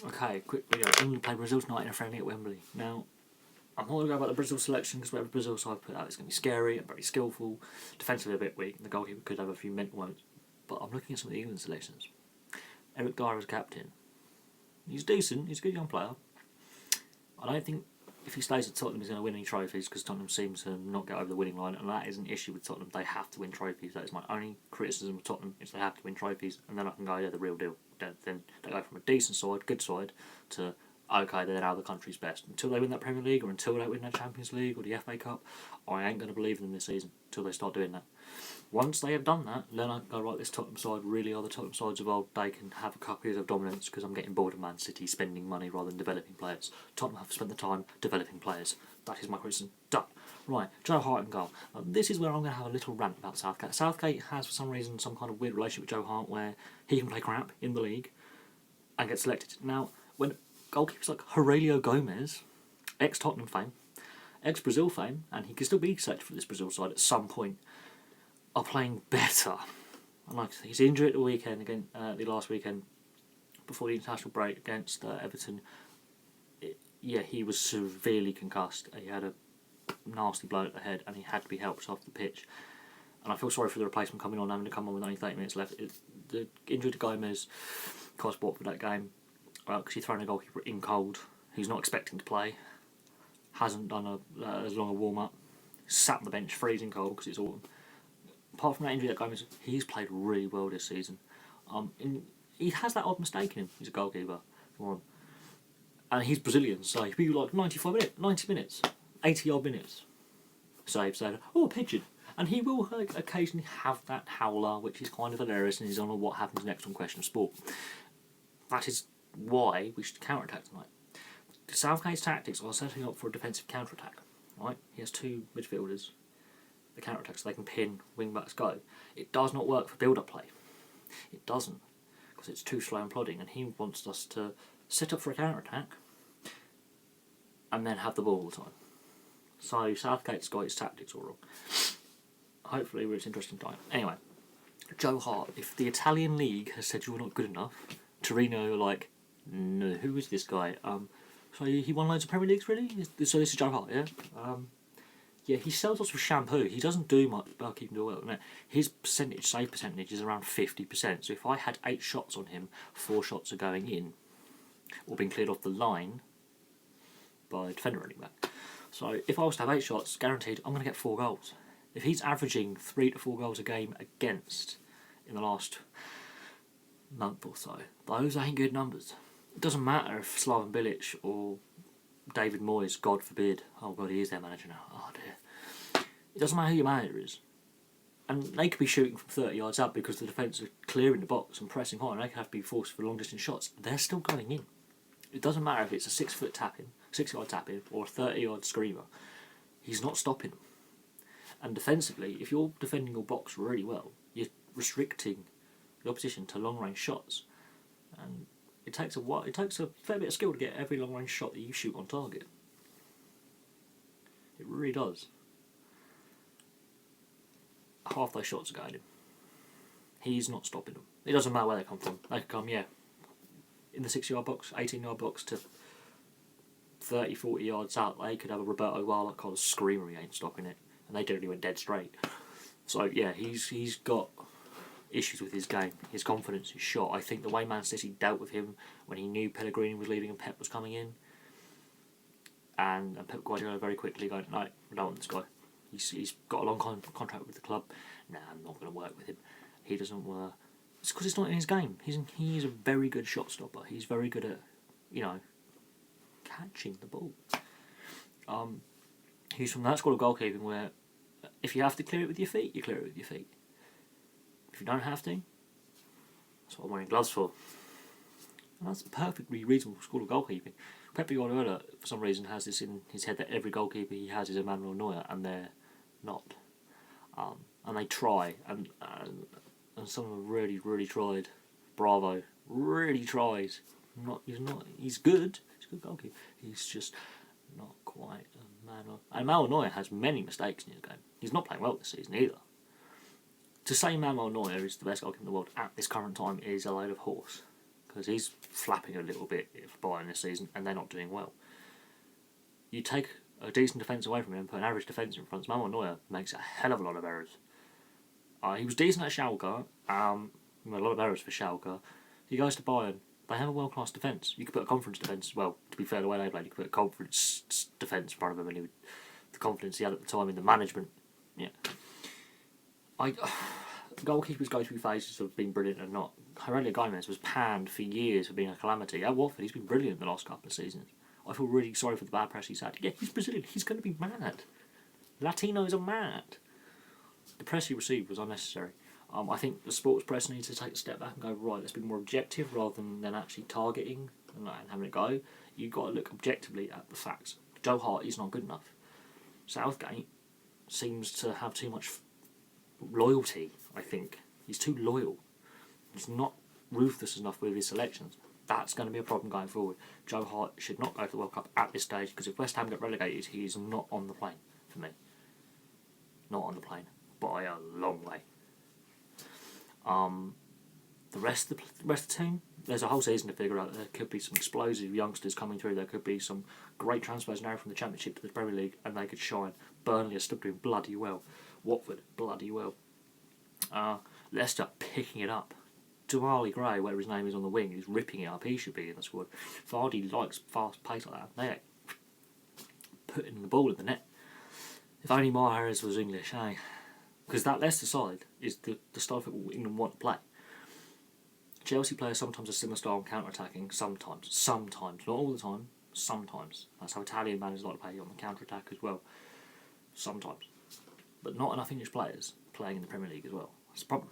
Okay, quick video. England play Brazil tonight in a friendly at Wembley. Now, I'm not going to go about the Brazil selection because whatever Brazil side put out is going to be scary and very skillful. Defensively a bit weak, and the goalkeeper could have a few mental moments. But I'm looking at some of the England selections. Eric Dyer as captain. He's decent, he's a good young player. I don't think if he stays at Tottenham he's going to win any trophies because Tottenham seems to not get over the winning line, and that is an issue with Tottenham. They have to win trophies. That is my only criticism of Tottenham, is they have to win trophies, and then I can go, yeah, the real deal. Then they go from a decent side, good side, to okay, they're now the country's best. Until they win that Premier League, or until they win that Champions League or the FA Cup, I ain't going to believe in them this season until they start doing that. Once they have done that, then I can go, right, this Tottenham side really are the Tottenham sides of old. They can have a couple years of dominance because I'm getting bored of Man City spending money rather than developing players. Tottenham have spent the time developing players. That is my criticism. Done. Right, Joe Hart and goal. This is where I'm going to have a little rant about Southgate. Southgate has, for some reason, some kind of weird relationship with Joe Hart where he can play crap in the league and get selected. Now, when goalkeepers like Aurelio Gomez, ex-Tottenham fame, ex-Brazil fame, and he can still be selected for this Brazil side at some point, are playing better. And like he's injured at the weekend again, the last weekend before the international break against Everton. He was severely concussed. He had a nasty blow at the head, and he had to be helped off the pitch. And I feel sorry for the replacement coming on, having to come on with only 30 minutes left. The injury to Gomez cost Watford that game because he's thrown a goalkeeper in cold, who's not expecting to play, hasn't done as long a warm up, sat on the bench freezing cold because it's autumn. Apart from that injury that Gomez, he's played really well this season. He has that odd mistake in him. He's a goalkeeper, and he's Brazilian, so he'd be like 95 minutes, 90 minutes, 80 odd minutes. Save, oh, a pigeon. And he will occasionally have that howler, which is kind of hilarious, and is on a what happens next on Question of Sport. That is why we should counter-attack tonight. Southgate's tactics are setting up for a defensive counter-attack. Right? He has two midfielders. The counter-attack, so they can pin, wing-backs go. It does not work for build-up play. It doesn't, because it's too slow and plodding, and he wants us to set up for a counter-attack and then have the ball all the time. So Southgate's got his tactics all wrong. Hopefully it's interesting time. Anyway, Joe Hart, if the Italian league has said you're not good enough, Torino are like, no, who is this guy? So he won loads of Premier Leagues, really? So this is Joe Hart, yeah? He sells lots of shampoo. He doesn't do much keeping do well. No, his save percentage is around 50%. So if I had 8 shots on him, 4 shots are going in, or being cleared off the line by a defender running back. So if I was to have 8 shots, guaranteed, I'm going to get 4 goals. If he's averaging 3 to 4 goals a game against in the last month or so, those ain't good numbers. It doesn't matter if Slaven Bilic or David Moyes, God forbid, oh God, he is their manager now, oh dear. It doesn't matter who your manager is. And they could be shooting from 30 yards out because the defence are clearing the box and pressing hard, and they could have to be forced for long distance shots. They're still going in. It doesn't matter if it's a 6-foot tap-in, 6-yard tap-in, or a 30-yard screamer. He's not stopping them. And defensively, if you're defending your box really well, you're restricting the opposition to long-range shots. And it takes a fair bit of skill to get every long-range shot that you shoot on target. It really does. Half those shots are going in. He's not stopping them. It doesn't matter where they come from. They can come, in the 6-yard box, 18-yard box to 30, 40 yards out. They could have a Roberto Wala kind of screamer, he ain't stopping it. And they generally went dead straight. So he's got issues with his game, his confidence, his shot. I think the way Man City dealt with him when he knew Pellegrini was leaving and Pep was coming in, and Pep Guardiola very quickly going, no, I don't want this guy. He's got a long contract with the club. Nah, I'm not going to work with him. He doesn't work. It's because it's not in his game. He's a very good shot stopper. He's very good at, catching the ball. He's from that school of goalkeeping where if you have to clear it with your feet, you clear it with your feet. If you don't have to, that's what I'm wearing gloves for. And that's a perfectly reasonable school of goalkeeping. Pep Guardiola, for some reason, has this in his head that every goalkeeper he has is Emmanuel Neuer, and they're not. And they try, and some of them really, really tried. Bravo, really tries. He's good. He's a good goalkeeper. He's just not quite Emmanuel. And Emmanuel Neuer has many mistakes in his game. He's not playing well this season either. To say Emmanuel Neuer is the best goalkeeper in the world at this current time is a load of horse. because he's flapping a little bit for Bayern this season, and they're not doing well. You take a decent defence away from him, put an average defence in front. Manuel Neuer makes a hell of a lot of errors. He was decent at Schalke, a lot of errors for Schalke. He goes to Bayern. They have a world-class defence. You could put a conference defence, well, to be fair, the way they played, you could put a conference defence in front of him, and the confidence he had at the time in the management. Yeah. Goalkeepers go through phases of being brilliant and not. Aurelio Gomez was panned for years for being a calamity. At Watford, he's been brilliant the last couple of seasons. I feel really sorry for the bad press he's had. Yeah, he's Brazilian. He's going to be mad. Latinos are mad. The press he received was unnecessary. I think the sports press needs to take a step back and go, right, let's be more objective rather than actually targeting and having it go. You've got to look objectively at the facts. Joe Hart is not good enough. Southgate seems to have too much loyalty, I think. He's too loyal. He's not ruthless enough with his selections. That's going to be a problem going forward. Joe Hart should not go to the World Cup at this stage, because if West Ham get relegated, he is not on the plane for me. Not on the plane. By a long way. The rest of the team, there's a whole season to figure out. There could be some explosive youngsters coming through. There could be some great transfers now from the Championship to the Premier League, and they could shine. Burnley are still doing bloody well. Watford, bloody well. Leicester picking it up. Damali Gray, whatever his name is on the wing, is ripping it up. He should be in the squad. Vardy likes fast pace like that. They're putting the ball in the net. If only Mahrez was English, eh? Because that Leicester side is the style of football England want to play. Chelsea players sometimes a similar style on counter-attacking, sometimes, not all the time, sometimes. That's how Italian managers like to play on the counter-attack as well, sometimes. But not enough English players playing in the Premier League as well. That's the problem.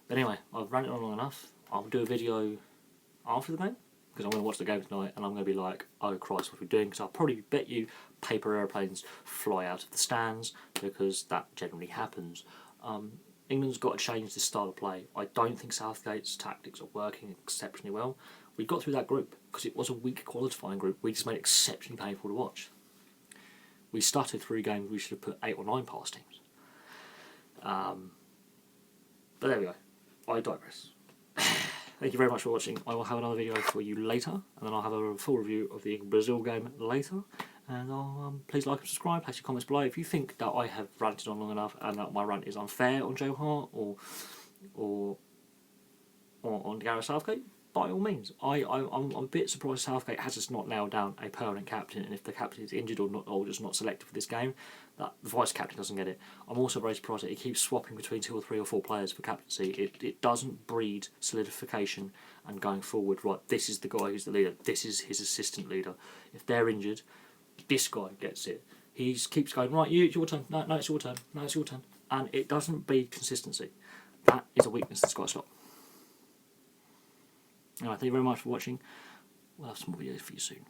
But anyway, I've ranted on long enough. I'll do a video after the game, because I'm going to watch the game tonight, and I'm going to be like, oh Christ, what are we doing? Because I'll probably bet you paper aeroplanes fly out of the stands, because that generally happens. England's got to change this style of play. I don't think Southgate's tactics are working exceptionally well. We got through that group because it was a weak qualifying group. We just made it exceptionally painful to watch. We started 3 games we should have put 8 or 9 past teams. But there we go. I digress. Thank you very much for watching. I will have another video for you later, and then I'll have a full review of the Brazil game later. And I'll, please like and subscribe, place your comments below. If you think that I have ranted on long enough and that my rant is unfair on Joe Hart or on Gareth Southgate, by all means. I'm a bit surprised Southgate has just not nailed down a permanent captain, and if the captain is injured or just not selected for this game, that the vice captain doesn't get it. I'm also very surprised that he keeps swapping between 2 or 3 or 4 players for captaincy. It doesn't breed solidification and going forward, right, this is the guy who's the leader, this is his assistant leader. If they're injured, this guy gets it. He keeps going, right, it's your turn, no, it's your turn, no, it's your turn. And it doesn't breed consistency. That is a weakness to Scott Slot. Alright, thank you very much for watching. We'll have some more videos for you soon.